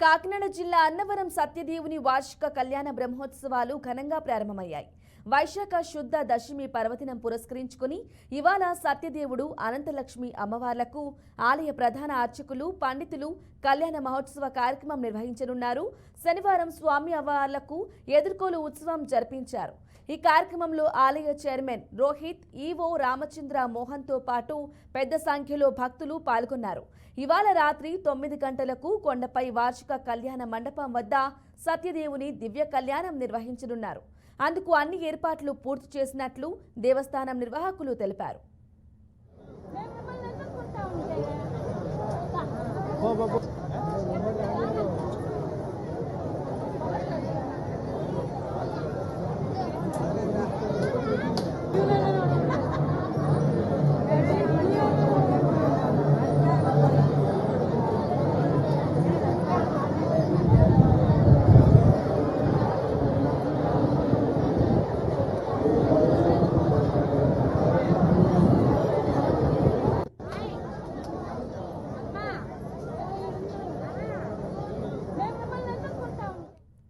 కాకినాడ జిల్లా అన్నవరం సత్యదేవుని వార్షిక కళ్యాణ బ్రహ్మోత్సవాలు ఘనంగా ప్రారంభమయ్యాయి. వైశాఖ శుద్ధ దశమి పర్వదినం పురస్కరించుకుని ఇవాళ సత్యదేవుడు అనంతలక్ష్మి అమ్మవార్లకు ఆలయ ప్రధాన అర్చకులు పండితులు కళ్యాణ మహోత్సవ కార్యక్రమం నిర్వహించనున్నారు. శనివారం స్వామి అమ్మవార్లకు ఎదుర్కోలు ఉత్సవం జరిపించారు. ఈ కార్యక్రమంలో ఆలయ చైర్మన్ రోహిత్, ఈవో రామచంద్ర మోహన్తో పాటు పెద్ద సంఖ్యలో భక్తులు పాల్గొన్నారు. ఇవాళ రాత్రి 9 గంటలకు కొండపై వార్షిక కళ్యాణ మండపం వద్ద సత్యదేవుని దివ్య కళ్యాణం నిర్వహించనున్నారు. అందుకు అన్ని ఏర్పాట్లు పూర్తి చేసినట్లు దేవస్థానం నిర్వాహకులు తెలిపారు. బాబా